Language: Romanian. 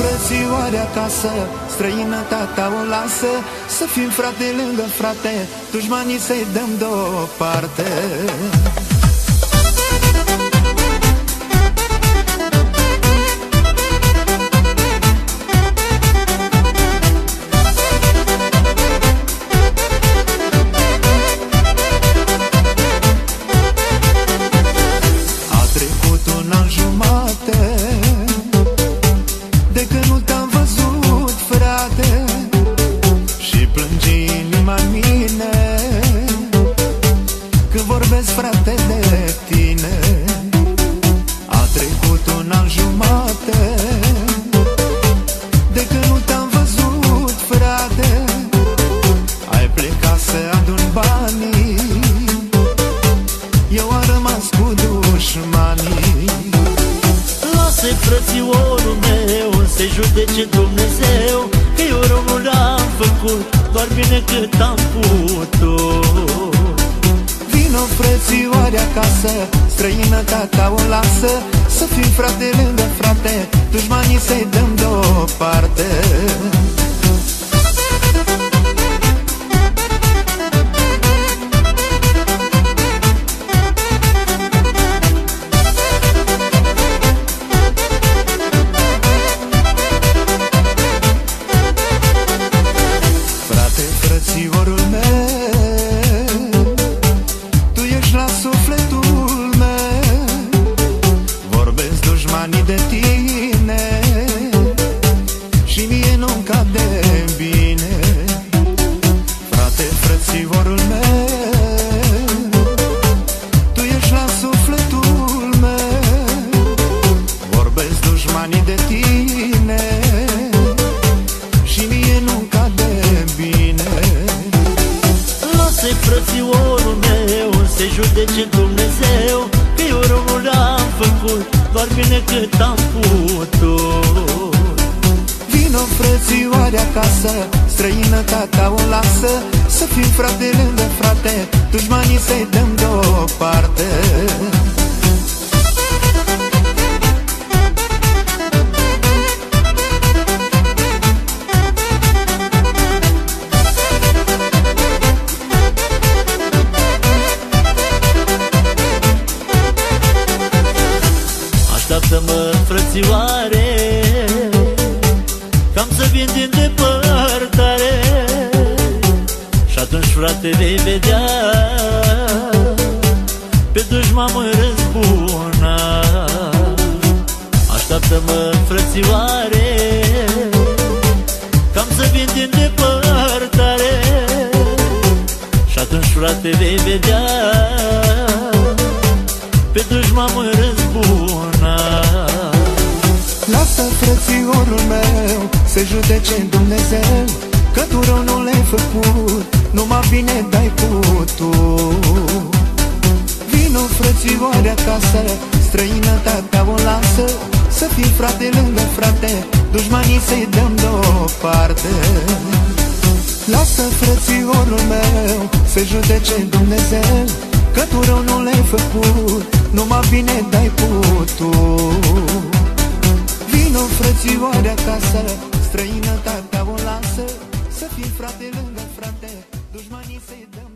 frățioare acasă, străinătatea o lasă. Să fim frate lângă frate, dușmanii să-i dăm deoparte. Frate, de tine a trecut un an jumate de când nu te-am văzut, frate. Ai plecat să adun banii, eu am rămas cu dușmanii. Lasă-i frățiorul meu să-i judece Dumnezeu, că eu rău nu l-am făcut, doar bine cât am putut. Vino frățioare acasă, străinătatea o lasă. Să fim frate lângă frate, dușmanii să-i dăm deoparte. Frate, frățiorul meu, la sufletul meu, vorbesc dușmanii de tine și mie nu-mi cade bine. Frate, frățiorul meu, tu ești la sufletul meu, vorbesc dușmanii de tine și mie nu-mi cade bine. Lasă-i frățiorul meu să-i judece Dumnezeu, că eu rău nu l-am făcut, doar bine cât am putut. Vino frățioare acasă, străinătatea o lasă. Să fim frate lângă frate, dușmanii să-i dăm deoparte. Așteaptă-mă, frățioare, că-am să vin din depărtare, și atunci, frate, vei vedea, pe dușman mă răzbuna. Așteaptă-mă, frățioare, că-am să vin din depărtare, și atunci, frate, vei vedea, pe dușman mă răzbuna. Lasă frățiorul meu să judece Dumnezeu, că tu rău nu le-ai făcut, numai bine dai putut. Vino frățioare acasă, străinătatea o lasă. Să fii frate lângă frate, dușmanii să-i dăm deoparte. Lasă frățiorul meu să judece Dumnezeu, că tu rău nu le-ai făcut, numai bine dai putut. Vino frățioare acasă, străinătatea o lasă. Să fii frate lângă frate, dușmanii să-i dăm